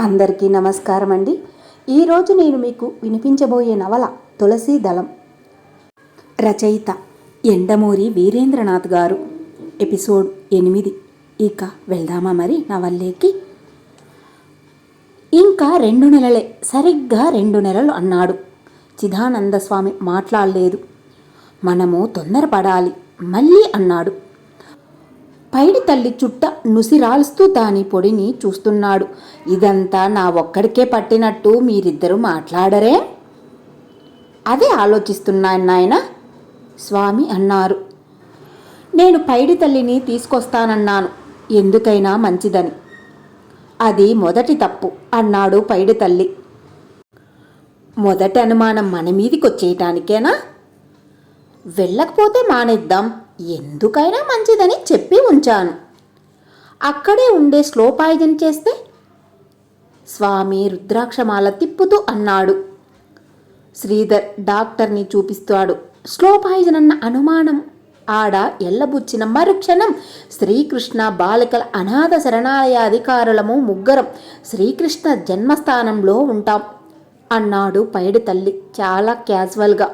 అందరికీ నమస్కారం అండి. ఈరోజు నేను మీకు వినిపించబోయే నవల తులసీ దళం. రచయిత ఎండమూరి వీరేంద్రనాథ్ గారు. ఎపిసోడ్ 8. ఇక వెళ్దామా మరి నవల్లేకి? ఇంకా 2 నెలలే, సరిగ్గా 2 నెలలు అన్నాడు. చిదానంద స్వామి మాట్లాడలేదు. మనము తొందరపడాలి మళ్ళీ అన్నాడు. పైడి తల్లి చుట్ట నుసిరాల్స్తూ దాని పొడిని చూస్తున్నాడు. ఇదంతా నా ఒక్కడికే పట్టినట్టు మీరిద్దరూ మాట్లాడరే? అదే ఆలోచిస్తున్నాను నాయన, స్వామి అన్నారు. నేను పైడి తల్లిని తీసుకొస్తానన్నాను, ఎందుకైనా మంచిదని. అది మొదటి తప్పు అన్నాడు పైడి తల్లి. మొదటి అనుమానం మన మీదికొచ్చేయటానికేనా? వెళ్ళకపోతే మానేద్దాం, ఎందుకైనా మంచిదని చెప్పి ఉంచాను. అక్కడే ఉండే స్లో పాయిజన్ చేస్తే? స్వామి రుద్రాక్షమాల తిప్పుతూ అన్నాడు. శ్రీధర్ డాక్టర్ని చూపిస్తాడు. స్లో పాయిజన్ అన్న అనుమానం ఆడ ఎల్లబుచ్చిన మరుక్షణం శ్రీకృష్ణ బాలికల అనాథ శరణాలయ అధికారులము ముగ్గురం శ్రీకృష్ణ జన్మస్థానంలో ఉంటాం అన్నాడు పైడి తల్లి చాలా క్యాజువల్గా.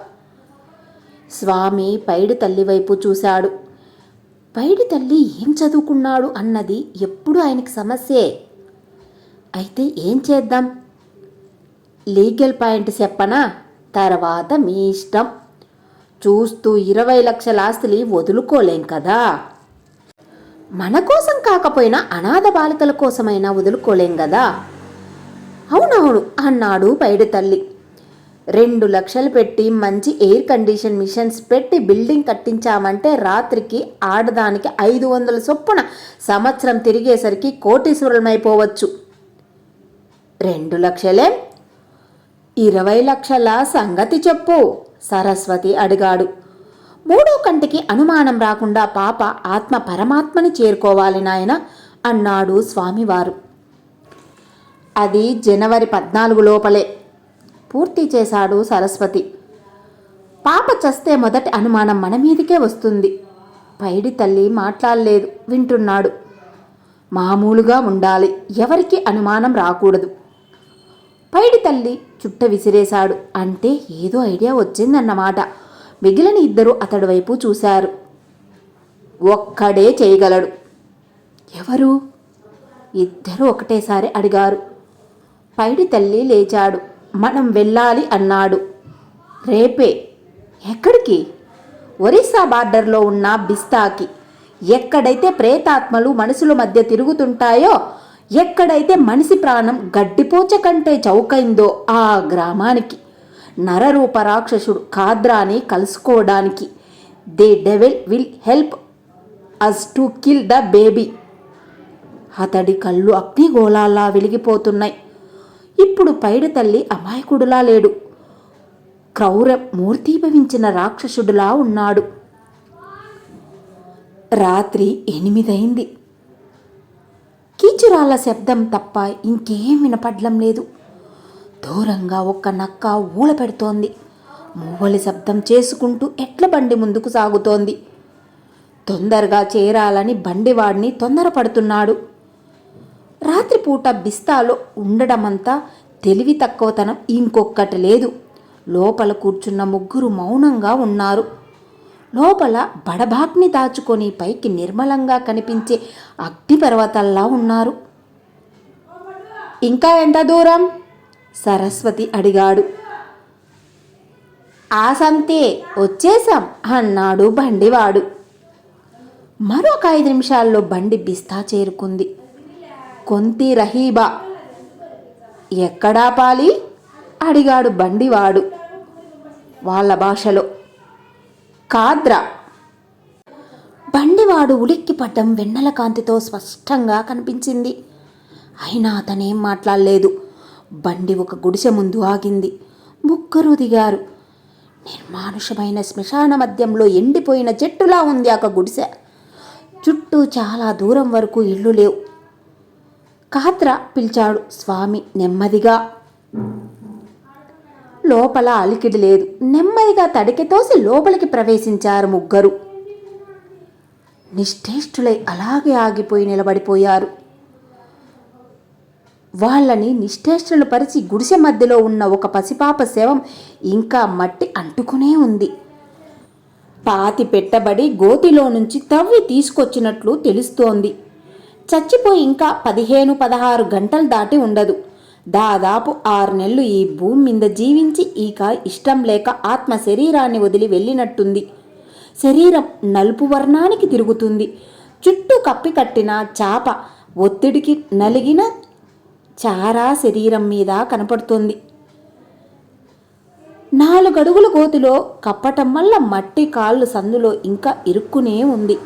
స్వామి పైడి తల్లి వైపు చూశాడు. పైడి తల్లి ఏం చదువుకున్నాడు అన్నది ఎప్పుడు ఆయనకి సమస్యే. అయితే ఏం చేద్దాం? లీగల్ పాయింట్ చెప్పనా? తర్వాత మీ ఇష్టం. చూస్తూ 20 లక్షల ఆస్తులు వదులుకోలేం కదా. మన కోసం కాకపోయినా అనాథ బాలికల కోసమైనా వదులుకోలేం కదా. అవునవును అన్నాడు పైడి తల్లి. 2 లక్షలు పెట్టి మంచి ఎయిర్ కండిషన్ మిషన్స్ పెట్టి బిల్డింగ్ కట్టించామంటే రాత్రికి ఆడదానికి 500 చొప్పున సంవత్సరం తిరిగేసరికి కోటీశ్వరులమైపోవచ్చు. 2 లక్షలే? 20 లక్షల సంగతి చెప్పు, సరస్వతి అడిగాడు. 3వ కంటికి అనుమానం రాకుండా పాప ఆత్మ పరమాత్మని చేరుకోవాలి నాయన అన్నాడు స్వామివారు. అది జనవరి 14 లోపలే పూర్తి చేశాడు సరస్వతి. పాప చస్తే మొదటి అనుమానం మన మీదికే వస్తుంది. పైడి తల్లి మాట్లాడలేదు, వింటున్నాడు. మామూలుగా ఉండాలి, ఎవరికి అనుమానం రాకూడదు. పైడి తల్లి చుట్ట విసిరేశాడు. అంటే ఏదో ఐడియా వచ్చిందన్నమాట. మిగిలిన ఇద్దరు అతడి వైపు చూశారు. ఒక్కడే చేయగలడు. ఎవరు? ఇద్దరు ఒకటేసారి అడిగారు. పైడి తల్లి లేచాడు. మనం వెళ్ళాలి అన్నాడు. రేపే? ఎక్కడికి? ఒరిస్సా బార్డర్లో ఉన్న బిస్తాకి. ఎక్కడైతే ప్రేతాత్మలు మనుషుల మధ్య తిరుగుతుంటాయో, ఎక్కడైతే మనిషి ప్రాణం గడ్డిపోచ కంటే చౌకైందో ఆ గ్రామానికి. నరరూప రాక్షసుడు కాద్రాని కలుసుకోవడానికి. The devil will help us to kill the baby. అతడి కళ్ళు అగ్నిగోళాల్లా వెలిగిపోతున్నాయి. ఇప్పుడు పైడి తల్లి అమాయకుడులా లేడు, క్రౌర మూర్తీభవించిన రాక్షసుడులా ఉన్నాడు. రాత్రి 8 అయింది. కీచురాల శబ్దం తప్ప ఇంకేం వినపడ్డం లేదు. దూరంగా ఒక్క నక్క ఊళ పెడుతోంది. మువ్వలి శబ్దం చేసుకుంటూ ఎడ్ల బండి ముందుకు సాగుతోంది. తొందరగా చేరాలని బండివాడిని తొందరపడుతున్నాడు. రాత్రిపూట బిస్తాలో ఉండడమంతా తెలివి తక్కువతనం ఇంకొక్కటి లేదు. లోపల కూర్చున్న ముగ్గురు మౌనంగా ఉన్నారు. లోపల బడబాగ్ని దాచుకొని పైకి నిర్మలంగా కనిపించే అగ్నిపర్వతల్లా ఉన్నారు. ఇంకా ఎంత దూరం? సరస్వతి అడిగాడు. ఆ సంతే, వచ్చేశాం అన్నాడు బండివాడు. మరొక 5 నిమిషాల్లో బండి బిస్తా చేరుకుంది. కొంతి రహీబా. ఎక్కడాపాలి అడిగాడు బండివాడు వాళ్ళ భాషలో. కాద్రా. బండివాడు ఉలిక్కిపడ్డం వెన్నెల కాంతితో స్పష్టంగా కనిపించింది. అయినా అతనేం మాట్లాడలేదు. బండి ఒక గుడిసె ముందు ఆగింది. ముగ్గురు దిగారు. నిర్మానుషమైన శ్మశాన మధ్యంలో ఎండిపోయిన చెట్టులా ఉంది ఒక గుడిసె. చుట్టూ చాలా దూరం వరకు ఇళ్ళు లేవు. కాద్రా పిలిచాడు స్వామి నెమ్మదిగా. లోపల అలికిడి లేదు. నెమ్మదిగా తడికెతోసి లోపలికి ప్రవేశించారు ముగ్గురు. నిశ్చేష్టులై అలాగే ఆగిపోయి నిలబడిపోయారు. వాళ్ళని నిశ్చేష్టలు పరిచి గుడిసె మధ్యలో ఉన్న ఒక పసిపాప శవం ఇంకా మట్టి అంటుకునే ఉంది. పాతి పెట్టబడి గోతిలో నుంచి తవ్వి తీసుకొచ్చినట్లు తెలుస్తోంది. చచ్చిపోయి ఇంకా 15-16 గంటలు దాటి ఉండదు. దాదాపు 6 నెలలు ఈ భూమి మీద జీవించి ఇక ఇష్టం లేక ఆత్మ శరీరాన్ని వదిలి వెళ్ళినట్టుంది. శరీరం నలుపు వర్ణానికి తిరుగుతుంది. చుట్టూ కప్పి కట్టిన చాప ఒత్తిడికి నలిగిన చారా శరీరం మీద కనపడుతుంది. 4 అడుగుల గోతిలో కప్పటం వల్ల మట్టి కాళ్ళు సందులో ఇంకా ఇరుక్కునే ఉంది.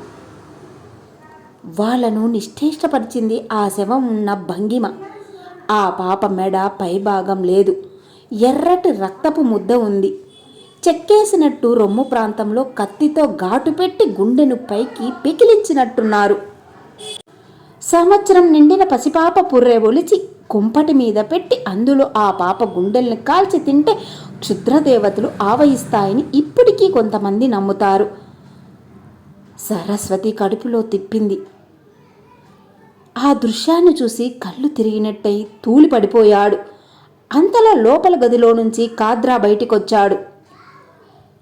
వాళ్ళను నిశ్చేష్టపరిచింది ఆ శవం ఉన్న భంగిమ. ఆ పాప మెడ పైభాగం లేదు. ఎర్రటి రక్తపు ముద్ద ఉంది. చెక్కేసినట్టు రొమ్ము ప్రాంతంలో కత్తితో ఘాటు పెట్టి గుండెను పైకి పెకిలించినట్టున్నారు. సంవత్సరం నిండిన పసిపాప పుర్రె ఒలిచి కుంపటి మీద పెట్టి అందులో ఆ పాప గుండెల్ని కాల్చి తింటే క్షుద్రదేవతలు ఆవహిస్తాయని ఇప్పటికీ కొంతమంది నమ్ముతారు. సరస్వతి కడుపులో తిప్పింది. ఆ దృశ్యాన్ని చూసి కళ్ళు తిరిగినట్టయి తూలి పడిపోయాడు. అంతలో లోపల గదిలో నుంచి కాద్రా బయటికొచ్చాడు.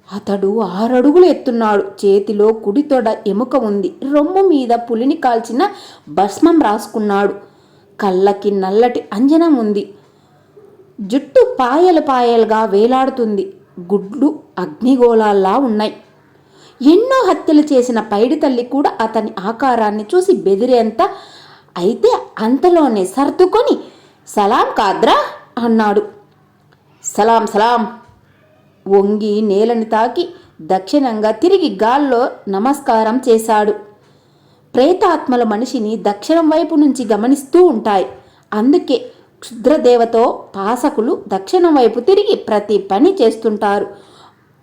అతడు 6 అడుగులు ఎత్తున్నాడు. చేతిలో కుడితొడ ఎముక ఉంది. రొమ్ము మీద పులిని కాల్చిన భస్మం రాసుకున్నాడు. కళ్ళకి నల్లటి అంజనం ఉంది. జుట్టు పాయలు పాయలుగా వేలాడుతుంది. గుడ్లు అగ్నిగోళాల్లా ఉన్నాయి. ఎన్నో హత్యలు చేసిన పైడి తల్లి కూడా అతని ఆకారాన్ని చూసి బెదిరేంత అయితే అంతలోనే సర్దుకొని సలాం కాద్రా అన్నాడు. సలాం సలాం. వంగి నేలని తాకి దక్షిణంగా తిరిగి గాల్లో నమస్కారం చేశాడు. ప్రేతాత్మల మనిషిని దక్షిణం వైపు నుంచి గమనిస్తూ ఉంటాయి. అందుకే క్షుద్రదేవతో పాసకులు దక్షిణం వైపు తిరిగి ప్రతి పని చేస్తుంటారు.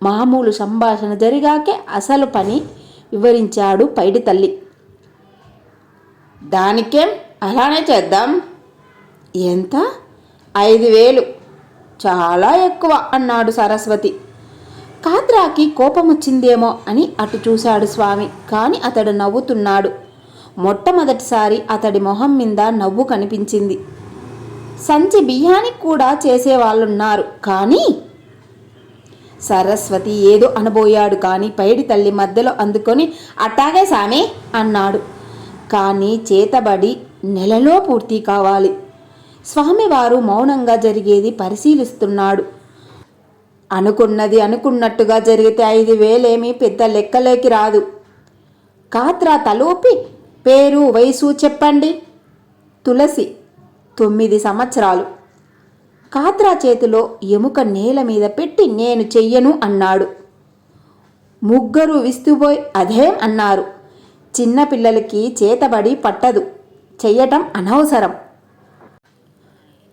మామూలు సంభాషణ జరిగాకే అసలు పని వివరించాడు పైడి తల్లి. దానికేం, అలానే చేద్దాం. ఎంత? 5,000. చాలా ఎక్కువ అన్నాడు సరస్వతి. కాద్రాకి కోపం వచ్చిందేమో అని అటు చూశాడు స్వామి. కానీ అతడు నవ్వుతున్నాడు. మొట్టమొదటిసారి అతడి మొహం మీద నవ్వు కనిపించింది. సంచి బియ్యానికి కూడా చేసేవాళ్ళున్నారు. కానీ సరస్వతి ఏదో అనబోయాడు. కానీ పైడి తల్లి మధ్యలో అందుకొని అట్టాగే సామి అన్నాడు. కానీ చేతబడి నెలలో పూర్తి కావాలి. స్వామివారు మౌనంగా జరిగేది పరిశీలిస్తున్నాడు. అనుకున్నది అనుకున్నట్టుగా జరిగితే 5,000 ఏమీ పెద్ద లెక్కలేకి రాదు. కాత్రా తలూపి పేరు వయసు చెప్పండి. తులసి, 9 సంవత్సరాలు. కాత్రా చేతిలో ఎముక నేల మీద పెట్టి నేను చెయ్యను అన్నాడు. ముగ్గురు విస్తుపోయి అదేం అన్నారు. చిన్నపిల్లలకి చేతబడి పట్టదు, చెయ్యటం అనవసరం.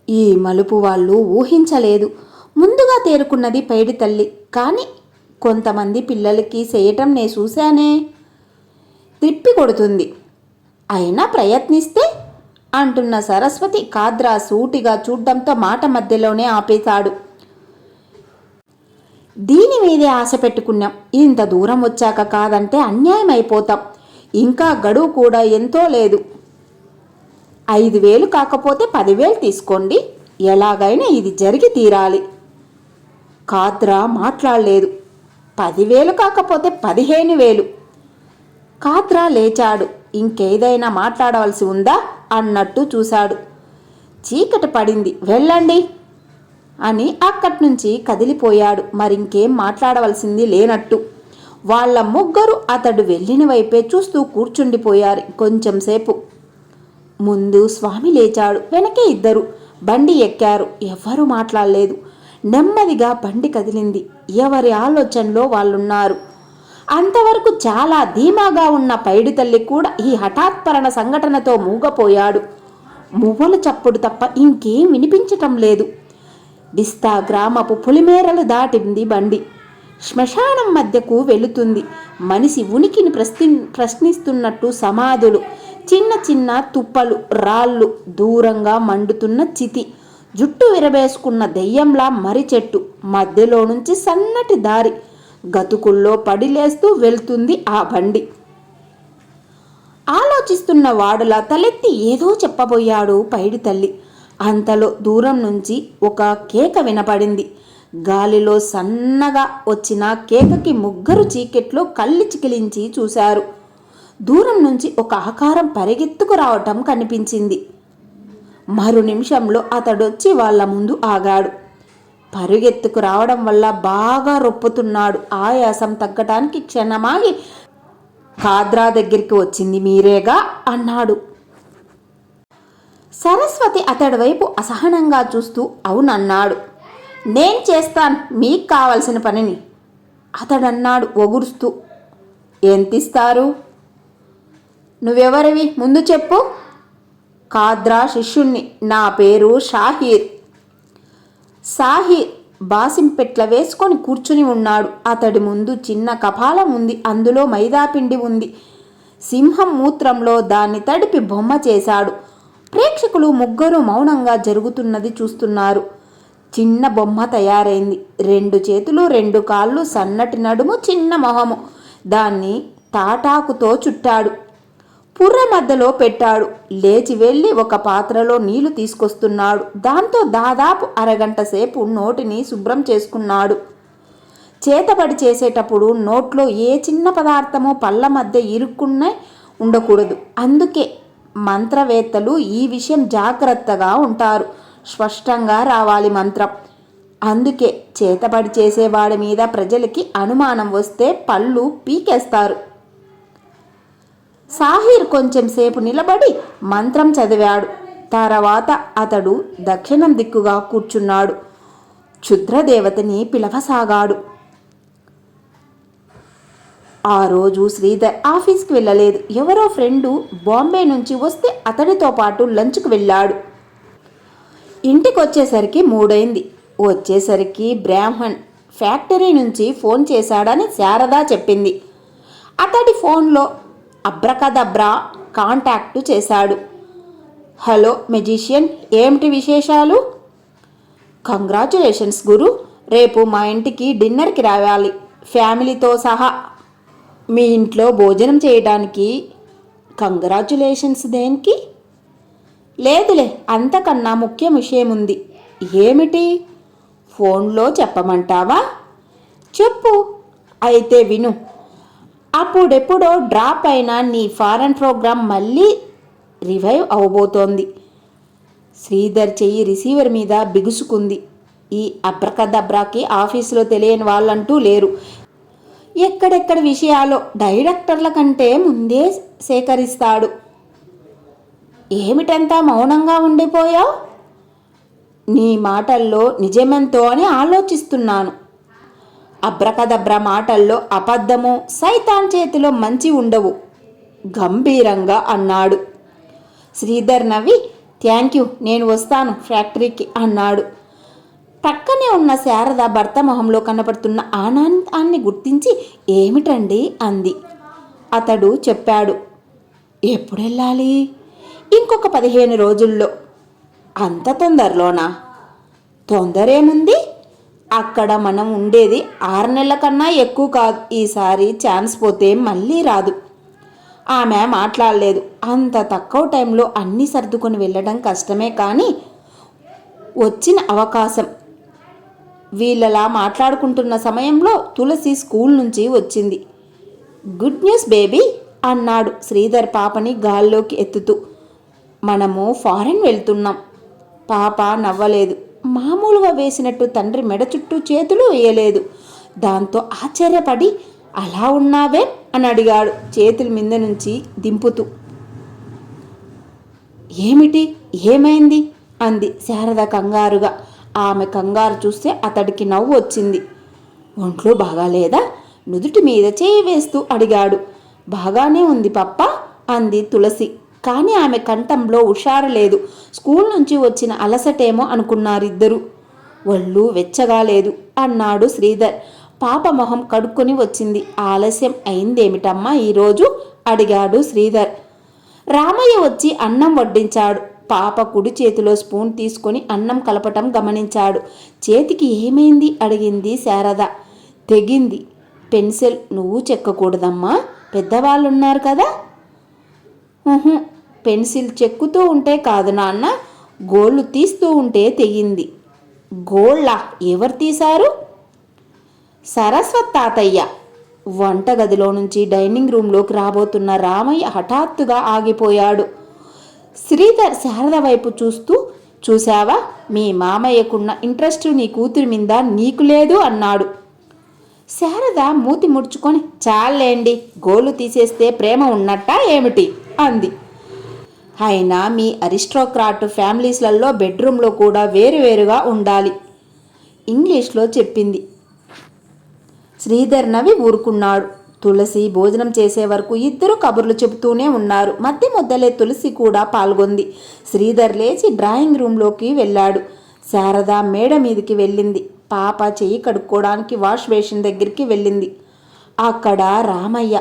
ఈ మలుపు వాళ్ళు ఊహించలేదు. ముందుగా తేరుకున్నది పైడి తల్లి. కానీ కొంతమంది పిల్లలకి చేయటం నే చూశానే. తిప్పి కొడుతుంది. అయినా ప్రయత్నిస్తే అంటున్న సరస్వతి కాద్రా సూటిగా చూడ్డంతో మాట మధ్యలోనే ఆపేశాడు. దీని మీదే ఆశ పెట్టుకున్నాం. ఇంత దూరం వచ్చాక కాదంటే అన్యాయం అయిపోతాం. ఇంకా గడువు కూడా ఎంతో లేదు. 5,000 కాకపోతే 10,000 తీసుకోండి. ఎలాగైనా ఇది జరిగి తీరాలి. కాద్రా మాట్లాడలేదు. 10,000 కాకపోతే 15,000. కాద్రా లేచాడు. ఇంకేదైనా మాట్లాడవలసి ఉందా అన్నట్టు చూశాడు. చీకటి పడింది, వెళ్ళండి అని అక్కడి నుంచి కదిలిపోయాడు. మరింకేం మాట్లాడవలసింది లేనట్టు. వాళ్ళ ముగ్గురు అతడు వెళ్ళిన వైపే చూస్తూ కూర్చుండిపోయారు కొంచెంసేపు. ముందు స్వామి లేచాడు. వెనకే ఇద్దరు బండి ఎక్కారు. ఎవ్వరూ మాట్లాడలేదు. నెమ్మదిగా బండి కదిలింది. ఎవరి ఆలోచనలో వాళ్ళున్నారు. అంతవరకు చాలా ధీమాగా ఉన్న పైడి తల్లి కూడా ఈ హఠాత్పరణ సంఘటనతో మూగపోయాడు. మువ్వల చప్పుడు తప్ప ఇంకేం వినిపించటం లేదు. డిస్తా గ్రామపు పులిమేరలు దాటింది బండి. శ్మశానం మధ్యకు వెళుతుంది. మనిషి ఉనికిని ప్రశ్నిస్తున్నట్టు సమాధులు, చిన్న చిన్న తుప్పలు, రాళ్ళు, దూరంగా మండుతున్న చితి, జుట్టు విరబేసుకున్న దెయ్యంలా మర్రి చెట్టు, మధ్యలో నుంచి సన్నటి దారి, గతుకుల్లో పడిలేస్తూ వెళ్తుంది ఆ బండి. ఆలోచిస్తున్న వాడులా తలెత్తి ఏదో చెప్పబోయాడు పైడి తల్లి. అంతలో దూరం నుంచి ఒక కేక వినపడింది. గాలిలో సన్నగా వచ్చిన కేకకి ముగ్గురు చీకట్లో కళ్ళు చికిలించి చూశారు. దూరం నుంచి ఒక ఆకారం పరిగెత్తుకు రావటం కనిపించింది. మరు నిమిషంలో అతడొచ్చి వాళ్ళ ముందు ఆగాడు. పరుగెత్తుకు రావడం వల్ల బాగా రొప్పుతున్నాడు. ఆయాసం తగ్గటానికి క్షణమాగి, కాద్రా దగ్గరికి వచ్చింది మీరేగా అన్నాడు. సరస్వతి అతడి వైపు అసహనంగా చూస్తూ అవునన్నాడు. నేను చేస్తాను మీకు కావలసిన పనిని అతడన్నాడు ఒగురుస్తూ. ఎంతిస్తారు? నువ్వెవరివి ముందు చెప్పు. కాద్రా శిష్యుణ్ణి. నా పేరు షాహీర్. సాహీర్ బాసింపెట్ల వేసుకొని కూర్చుని ఉన్నాడు. అతడి ముందు చిన్న కపాలం ఉంది. అందులో మైదాపిండి ఉంది. సింహం మూత్రంలో దాన్ని తడిపి బొమ్మ చేశాడు. ప్రేక్షకులు ముగ్గురు మౌనంగా జరుగుతున్నది చూస్తున్నారు. చిన్న బొమ్మ తయారైంది. 2 చేతులు, 2 కాళ్ళు, సన్నటి నడుము, చిన్న మొహము. దాన్ని తాటాకుతో చుట్టాడు. పుర్ర మధ్యలో పెట్టాడు. లేచి వెళ్ళి ఒక పాత్రలో నీళ్లు తీసుకొస్తున్నాడు. దాంతో దాదాపు అరగంట సేపు నోటిని శుభ్రం చేసుకున్నాడు. చేతబడి చేసేటప్పుడు నోట్లో ఏ చిన్న పదార్థమో పళ్ళ మధ్య ఇరుక్కునే ఉండకూడదు. అందుకే మంత్రవేత్తలు ఈ విషయం జాగ్రత్తగా ఉంటారు. స్పష్టంగా రావాలి మంత్రం. అందుకే చేతబడి చేసేవాడి మీద ప్రజలకి అనుమానం వస్తే పళ్ళు పీకేస్తారు. సాహీర్ కొంచెం సేపు నిలబడి మంత్రం చదివాడు. తర్వాత అతడు దక్షిణం దిక్కుగా కూర్చున్నాడు. క్షుద్రదేవతని పిలవసాగాడు. ఆ రోజు శ్రీధర్ ఆఫీస్కి వెళ్ళలేదు. ఎవరో ఫ్రెండు బాంబే నుంచి వస్తే అతడితో పాటు లంచ్కి వెళ్ళాడు. ఇంటికి వచ్చేసరికి 3 అయింది. వచ్చేసరికి బ్రాహ్మణ్ ఫ్యాక్టరీ నుంచి ఫోన్ చేశాడని శారద చెప్పింది. అతడి ఫోన్లో అబ్రకదబ్రా కాంటాక్టు చేశాడు. హలో మెజిషియన్, ఏమిటి విశేషాలు? కంగ్రాచులేషన్స్ గురు, రేపు మా ఇంటికి డిన్నర్కి రావాలి ఫ్యామిలీతో సహా. మీ ఇంట్లో భోజనం చేయడానికి. కంగ్రాచులేషన్స్ దేనికి? లేదులే, అంతకన్నా ముఖ్య విషయం ఉంది. ఏమిటి? ఫోన్లో చెప్పమంటావా? చెప్పు. అయితే విను. అప్పుడెప్పుడో డ్రాప్ అయిన నీ ఫారెన్ ప్రోగ్రాం మళ్ళీ రివైవ్ అవబోతోంది. శ్రీధర్ చెయ్యి రిసీవర్ మీద బిగుసుకుంది. ఈ అబ్రకదబ్రాకి ఆఫీసులో తెలియని వాళ్ళంటూ లేరు. ఎక్కడెక్కడ విషయాలో డైరెక్టర్ల కంటే ముందే సేకరిస్తాడు. ఏమిటంతా మౌనంగా ఉండిపోయావు? నీ మాటల్లో నిజమెంతో అని ఆలోచిస్తున్నాను. అబ్రకదబ్రా మాటల్లో అబద్ధము, సైతాన్ చేతిలో మంచి ఉండవు గంభీరంగా అన్నాడు. శ్రీధర్ నవ్వి థ్యాంక్ యూ, నేను వస్తాను ఫ్యాక్టరీకి అన్నాడు. పక్కనే ఉన్న శారద భర్త మొహంలో కనపడుతున్న ఆనందాన్ని గుర్తించి ఏమిటండి అంది. అతడు చెప్పాడు. ఎప్పుడెళ్ళాలి? ఇంకొక 15 రోజుల్లో. అంత తొందరలోనా? తొందరేముంది? అక్కడ మనం ఉండేది 6 నెలల కన్నా ఎక్కువ కాదు. ఈసారి ఛాన్స్ పోతే మళ్ళీ రాదు. ఆమె మాట్లాడలేదు. అంత తక్కువ టైంలో అన్నీ సర్దుకొని వెళ్ళడం కష్టమే, కానీ వచ్చిన అవకాశం. వీళ్ళలా మాట్లాడుకుంటున్న సమయంలో తులసి స్కూల్ నుంచి వచ్చింది. గుడ్ న్యూస్ బేబీ అన్నాడు శ్రీధర్ పాపని గాల్లోకి ఎత్తుతూ. మనము ఫారెన్ వెళ్తున్నాం. పాప నవ్వలేదు. మామూలుగా వేసినట్టు తండ్రి మెడ చుట్టూ చేతులు వేయలేదు. దాంతో ఆశ్చర్యపడి అలా ఉన్నావే అని అడిగాడు చేతుల మీద నుంచి దింపుతూ. ఏమిటి, ఏమైంది అంది శారద కంగారుగా. ఆమె కంగారు చూస్తే అతడికి నవ్వు వచ్చింది. ఒంట్లో బాగాలేదా? నుదుటి మీద చేయి వేస్తూ అడిగాడు. బాగానే ఉంది పప్ప అంది తులసి. కానీ ఆమె కంఠంలో హుషారు లేదు. స్కూల్ నుంచి వచ్చిన అలసటేమో అనుకున్నారిద్దరూ. ఒళ్ళు వెచ్చగా లేదు అన్నాడు శ్రీధర్. పాప మొహం కడుక్కొని వచ్చింది. ఆలస్యం అయిందేమిటమ్మా ఈరోజు అడిగాడు శ్రీధర్. రామయ్య వచ్చి అన్నం వడ్డించాడు. పాప కుడి చేతిలో స్పూన్ తీసుకొని అన్నం కలపటం గమనించాడు. చేతికి ఏమైంది అడిగింది శారద. తెగింది. పెన్సిల్ నువ్వు చెక్కకూడదమ్మా, పెద్దవాళ్ళున్నారు కదా. పెన్సిల్ చెక్కుతూ ఉంటే కాదు నాన్న, గోళ్ళు తీస్తూ ఉంటే తెగింది. గోళ్ళా? ఎవరు తీశారు? సరస్వత్ తాతయ్య. వంటగదిలో నుంచి డైనింగ్ రూంలోకి రాబోతున్న రామయ్య హఠాత్తుగా ఆగిపోయాడు. శ్రీధర్ శారద వైపు చూస్తూ, చూశావా, మీ మామయ్యకున్న ఇంట్రెస్ట్ నీ కూతురి మీద నీకు లేదు అన్నాడు. శారద మూతి ముడుచుకొని, చాలేండి, గోళ్ళు తీసేస్తే ప్రేమ ఉన్నట్టా ఏమిటి అంది. అయినా మీ అరిస్టోక్రాట్ ఫ్యామిలీస్లలో బెడ్రూమ్లో కూడా వేరువేరుగా ఉండాలి ఇంగ్లీష్లో చెప్పింది. శ్రీధర్ నవ్వి ఊరుకున్నాడు. తులసి భోజనం చేసే వరకు ఇద్దరు కబుర్లు చెబుతూనే ఉన్నారు. మధ్య మధ్యలే తులసి కూడా పాల్గొంది. శ్రీధర్ లేచి డ్రాయింగ్ రూంలోకి వెళ్ళాడు. శారద మేడ మీదికి వెళ్ళింది. పాప చెయ్యి కడుక్కోవడానికి వాష్ బేసిన్ దగ్గరికి వెళ్ళింది. అక్కడ రామయ్య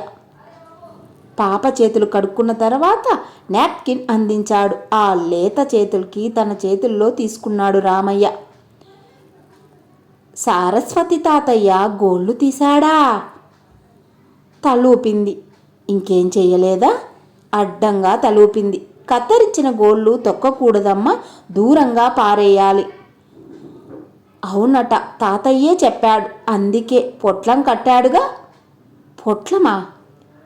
పాప చేతులు కడుక్కున్న తర్వాత నాప్కిన్ అందించాడు. ఆ లేత చేతులకి తన చేతుల్లో తీసుకున్నాడు రామయ్య. సరస్వతి తాతయ్య గోళ్ళు తీశాడా? తలూపింది. ఇంకేం చెయ్యలేదా? అడ్డంగా తలూపింది. కత్తిరించిన గోళ్ళు తొక్కకూడదమ్మా, దూరంగా పారేయాలి. అవునట, తాతయ్యే చెప్పాడు. అందుకే పొట్లం కట్టాడుగా. పొట్లమా?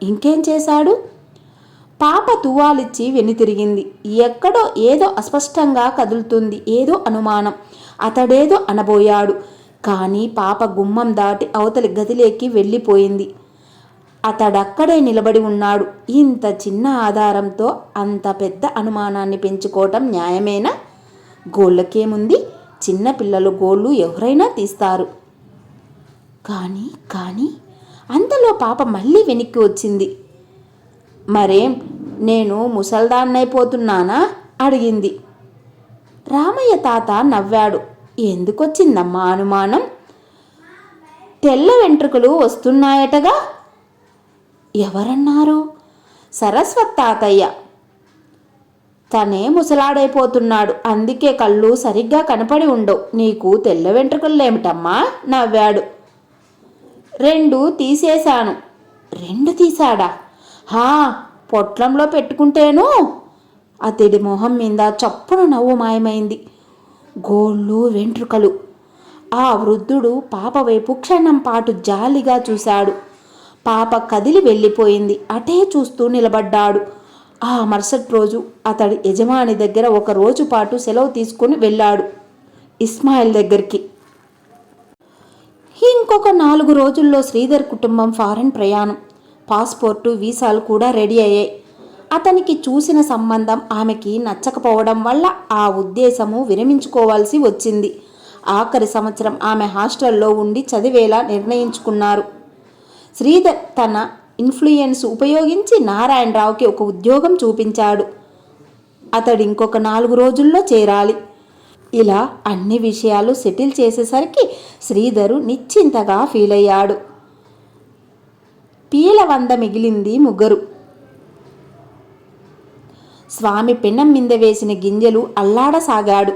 ఇంకేం చేశాడు? పాప తువాలిచ్చి వెనుతిరిగింది. ఎక్కడో ఏదో అస్పష్టంగా కదులుతుంది. ఏదో అనుమానం. అతడేదో అనబోయాడు. కానీ పాప గుమ్మం దాటి అవతలి గదిలోకి వెళ్ళిపోయింది. అతడక్కడే నిలబడి ఉన్నాడు. ఇంత చిన్న ఆధారంతో అంత పెద్ద అనుమానాన్ని పెంచుకోవటం న్యాయమేనా? గోళ్ళకేముంది, చిన్నపిల్లలు గోళ్ళు ఎవరైనా తీస్తారు. కానీ అంతలో పాప మళ్ళీ వెనక్కి వచ్చింది. మరేం, నేను ముసల్దాన్నైపోతున్నానా అడిగింది. రామయ్య తాత నవ్వాడు. ఎందుకొచ్చిందమ్మా అనుమానం? తెల్ల వెంట్రుకలు వస్తున్నాయటగా. ఎవరన్నారు? సరస్వత్ తాతయ్య. తనే ముసలాడైపోతున్నాడు, అందుకే కళ్ళు సరిగ్గా కనపడి ఉండవు. నీకు తెల్ల వెంట్రుకలేమిటమ్మా నవ్వాడు. 2 తీసేశాను. 2 తీశాడా? పొట్లంలో పెట్టుకుంటేను. అతడి మొహం మీద చప్పున నవ్వు మాయమైంది. గోళ్ళు, వెంట్రుకలు. ఆ వృద్ధుడు పాప వైపు క్షణం పాటు జాలిగా చూశాడు. పాప కదిలి వెళ్ళిపోయింది. అటే చూస్తూ నిలబడ్డాడు. ఆ మరుసటి రోజు అతడి యజమాని దగ్గర 1 రోజు పాటు సెలవు తీసుకుని వెళ్ళాడు ఇస్మాయిల్ దగ్గరికి. ఇంకొక 4 రోజుల్లో శ్రీధర్ కుటుంబం ఫారెన్ ప్రయాణం. పాస్పోర్టు, వీసాలు కూడా రెడీ అయ్యాయి. అతనికి చూసిన సంబంధం ఆమెకి నచ్చకపోవడం వల్ల ఆ ఉద్దేశము విరమించుకోవాల్సి వచ్చింది. ఆఖరి సంవత్సరం ఆమె హాస్టల్లో ఉండి చదివేలా నిర్ణయించుకున్నారు. శ్రీధర్ తన ఇన్ఫ్లుయెన్స్ ఉపయోగించి నారాయణరావుకి ఒక ఉద్యోగం చూపించాడు. అతడు ఇంకొక 4 రోజుల్లో చేరాలి. ఇలా అన్ని విషయాలు సెటిల్ చేసేసరికి శ్రీధరు నిశ్చింతగా ఫీల్ అయ్యాడు. పీల వంద మిగిలింది 3. స్వామి పెన్నం మీద వేసిన గింజలు అల్లాడసాగాడు.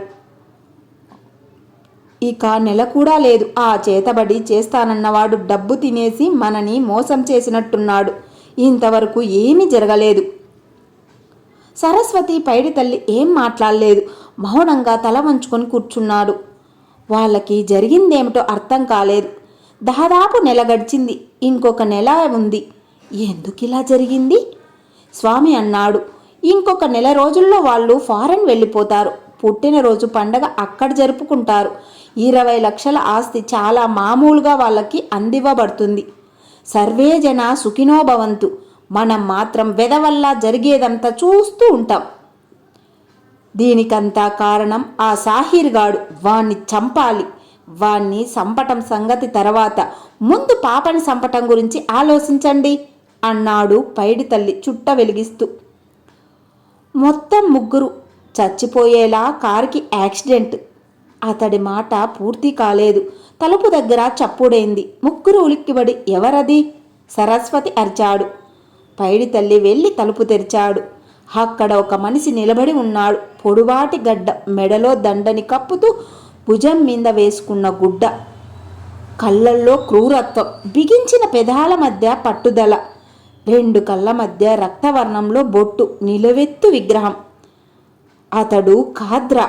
ఇక నెల కూడా లేదు. ఆ చేతబడి చేస్తానన్నవాడు డబ్బు తినేసి మనని మోసం చేసినట్టున్నాడు. ఇంతవరకు ఏమీ జరగలేదు. సరస్వతి పైడి తల్లి ఏం మాట్లాడలేదు. మౌనంగా తల వంచుకొని కూర్చున్నాడు. వాళ్ళకి జరిగిందేమిటో అర్థం కాలేదు. దాదాపు నెల గడిచింది. ఇంకొక నెల ఉంది. ఎందుకిలా జరిగింది? స్వామి అన్నాడు, ఇంకొక నెల రోజుల్లో వాళ్ళు ఫారెన్ వెళ్ళిపోతారు. పుట్టినరోజు పండగ అక్కడ జరుపుకుంటారు. 20 లక్షల ఆస్తి చాలా మామూలుగా వాళ్ళకి అందివ్వబడుతుంది. సర్వే జన సుఖినోభవంతు. మనం మాత్రం వెదవల్లా జరిగేదంతా చూస్తూ ఉంటాం. దీనికంతా కారణం ఆ సాహిర్ గాడు. వాణ్ణి చంపాలి. వాణ్ణి చంపటం సంగతి తర్వాత, ముందు పాపని చంపటం గురించి ఆలోచించండి అన్నాడు పైడి తల్లి చుట్ట వెలిగిస్తూ. మొత్తం 3 చచ్చిపోయేలా కారుకి యాక్సిడెంట్. అతడి మాట పూర్తి కాలేదు. తలుపు దగ్గర చప్పుడైంది. 3 ఉలిక్కిబడి ఎవరది? సరస్వతి అరిచాడు. పైడి తల్లి వెళ్ళి తలుపు తెరిచాడు. అక్కడ ఒక మనిషి నిలబడి ఉన్నాడు. పొడువాటి గడ్డ, మెడలో దండని కప్పుతూ భుజం మీద వేసుకున్న గుడ్డ, కళ్ళల్లో క్రూరత్వం, బిగించిన పెదాల మధ్య పట్టుదల, 2 కళ్ళ మధ్య రక్తవర్ణంలో బొట్టు, నిలువెత్తు విగ్రహం. అతడు కాద్రా.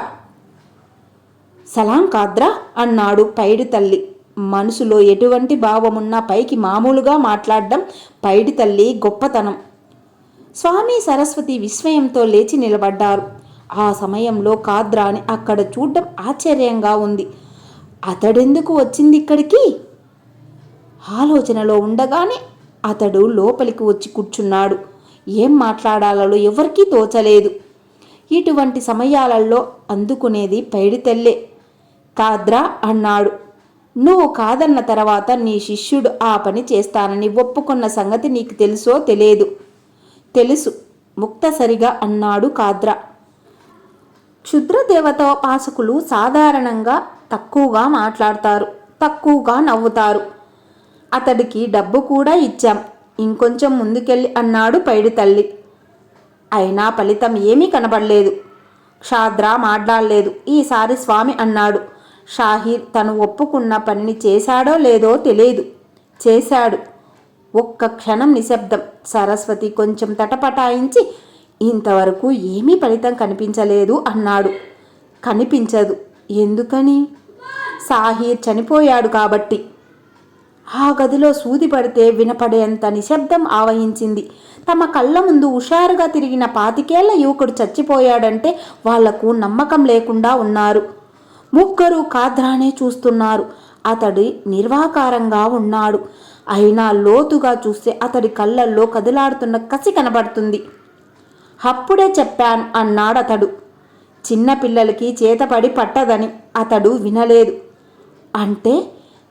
సలాం కాద్రా అన్నాడు పైడి తల్లి. మనసులో ఎటువంటి భావమున్నా పైకి మామూలుగా మాట్లాడడం పైడి తల్లి గొప్పతనం. స్వామి సరస్వతి విస్మయంతో లేచి నిలబడ్డారు. ఆ సమయంలో కాద్రాని అక్కడ చూడ్డం ఆశ్చర్యంగా ఉంది. అతడెందుకు వచ్చింది ఇక్కడికి? ఆలోచనలో ఉండగానే అతడు లోపలికి వచ్చి కూర్చున్నాడు. ఏం మాట్లాడాలో ఎవరికీ తోచలేదు. ఇటువంటి సమయాలలో అందుకునేది పైడి తల్లే. కాద్రా అన్నాడు, నువ్వు కాదన్న తర్వాత నీ శిష్యుడు ఆ పని చేస్తానని ఒప్పుకున్న సంగతి నీకు తెలుసో తెలియదు? తెలుసు, ముక్తసరిగా అన్నాడు కాద్రా. క్షుద్రదేవతోపాసకులు సాధారణంగా తక్కువగా మాట్లాడతారు, తక్కువగా నవ్వుతారు. అతడికి డబ్బు కూడా ఇచ్చాం, ఇంకొంచెం ముందుకెళ్ళి అన్నాడు పైడి తల్లి. అయినా ఫలితం ఏమీ కనబడలేదు. క్షాద్ర మాట్లాడలేదు. ఈసారి స్వామి అన్నాడు, షాహీర్ తను ఒప్పుకున్న పనిని చేశాడో లేదో తెలియదు. చేశాడు. ఒక్క క్షణం నిశ్శబ్దం. సరస్వతి కొంచెం తటపటాయించి, ఇంతవరకు ఏమీ ఫలితం కనిపించలేదు అన్నాడు. కనిపించదు. ఎందుకని? షాహీర్ చనిపోయాడు కాబట్టి. ఆ గదిలో సూది పడితే వినపడేంత నిశ్శబ్దం ఆవహించింది. తమ కళ్ళ ముందు హుషారుగా తిరిగిన 25 ఏళ్ల యువకుడు చచ్చిపోయాడంటే వాళ్లకు నమ్మకం లేకుండా ఉన్నారు. ముగ్గురు కాద్రానే చూస్తున్నారు. అతడి నిర్వాకారంగా ఉన్నాడు. అయినా లోతుగా చూస్తే అతడి కళ్ళల్లో కదిలాడుతున్న కసి కనబడుతుంది. అప్పుడే చెప్పాను అన్నాడతడు. చిన్నపిల్లలకి చేతబడి పట్టదని. అతడు వినలేదు. అంటే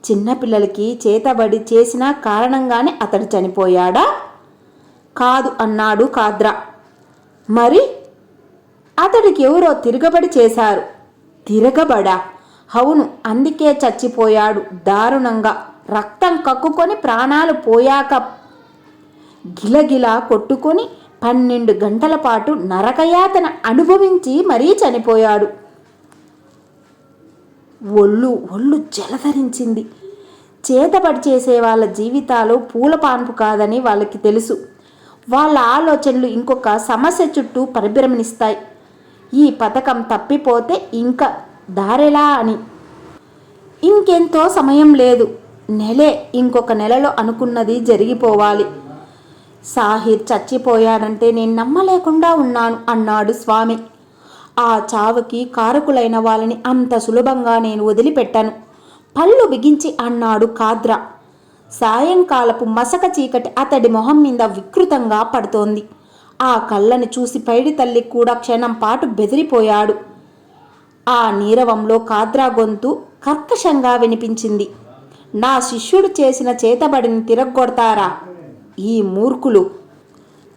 చిన్నపిల్లలకి చేతబడి చేసిన కారణంగానే అతడు చనిపోయాడా? కాదు అన్నాడు కాద్రా. మరి? అతడికి ఎవరో తిరగబడి చేశారు. తిరగబడా? అవును, అందుకే చచ్చిపోయాడు దారుణంగా. రక్తం కక్కుకొని ప్రాణాలు పోయాక గిలగిలా కొట్టుకొని 12 గంటల పాటు నరకయాతన అనుభవించి మరీ చనిపోయాడు. ఒళ్ళు జలధరించింది. చేతబడి చేసే వాళ్ళ జీవితాలు పూలపాన్పు కాదని వాళ్ళకి తెలుసు. వాళ్ళ ఆలోచనలు ఇంకొక సమస్య చుట్టూ పరిభ్రమణిస్తాయి. ఈ పథకం తప్పిపోతే ఇంకా దారెలా అని. ఇంకెంతో సమయం లేదు. నెలే. ఇంకొక నెలలో అనుకున్నది జరిగిపోవాలి. షాహీర్ చచ్చిపోయాడంటే నేను నమ్మలేకుండా ఉన్నాను అన్నాడు స్వామి. ఆ చావుకి కారకులైన వాళ్ళని అంత సులభంగా నేను వదిలిపెట్టాను. పళ్ళు బిగించి అన్నాడు కాద్రా. సాయంకాలపు మసక చీకటి అతడి మొహం మీద వికృతంగా పడుతోంది. ఆ కళ్ళని చూసి పైడి తల్లి కూడా క్షణం పాటు బెదిరిపోయాడు. ఆ నీరవంలో కాద్రా గొంతు కర్కశంగా వినిపించింది. నా శిష్యుడు చేసిన చేతబడిని తిరగొడతారా ఈ మూర్ఖులు?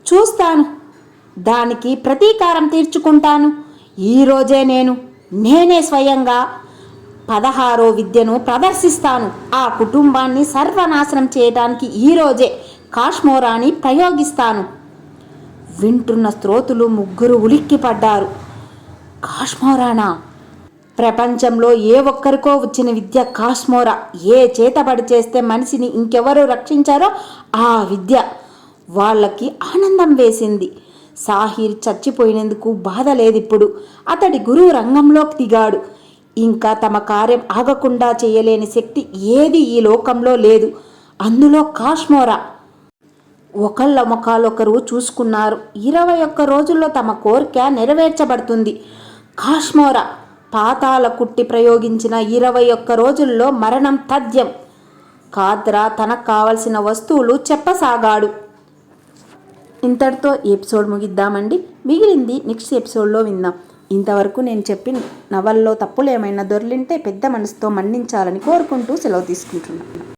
చూస్తాను. దానికి ప్రతీకారం తీర్చుకుంటాను. ఈరోజే నేనే స్వయంగా 16వ విద్యను ప్రదర్శిస్తాను. ఆ కుటుంబాన్ని సర్వనాశనం చేయడానికి ఈరోజే కాశ్మోరాని ప్రయోగిస్తాను. వింటున్న శ్రోతలు ముగ్గురు ఉలిక్కిపడ్డారు. కాశ్మోరానా? ప్రపంచంలో ఏ ఒక్కరికో వచ్చిన విద్య కాశ్మోరా. ఏ చేతబడి చేస్తే మనిషిని ఇంకెవరు రక్షించారో ఆ విద్య. వాళ్ళకి ఆనందం వేసింది. షాహీర్ చచ్చిపోయినందుకు బాధ లేదిప్పుడు. అతడి గురువు రంగంలోకి దిగాడు. ఇంకా తమ కార్యం ఆగకుండా చేయలేని శక్తి ఏది ఈ లోకంలో లేదు. అందులో కాశ్మోరా. ఒకళ్ళ ముఖాలొకరు చూసుకున్నారు. 21 రోజుల్లో తమ కోరిక నెరవేర్చబడుతుంది. కాశ్మోరా పాతాల కుట్టి ప్రయోగించిన 21 రోజుల్లో మరణం తథ్యం. కాద్రా తనకు కావలసిన వస్తువులు చెప్పసాగాడు. ఇంతటితో ఎపిసోడ్ ముగిద్దామండి. మిగిలింది నెక్స్ట్ ఎపిసోడ్లో విందాం. ఇంతవరకు నేను చెప్పిన నవల్లో తప్పులు ఏమైనా దొర్లింటే పెద్ద మనసుతో మన్నించాలని కోరుకుంటూ సెలవు తీసుకుంటున్నాను.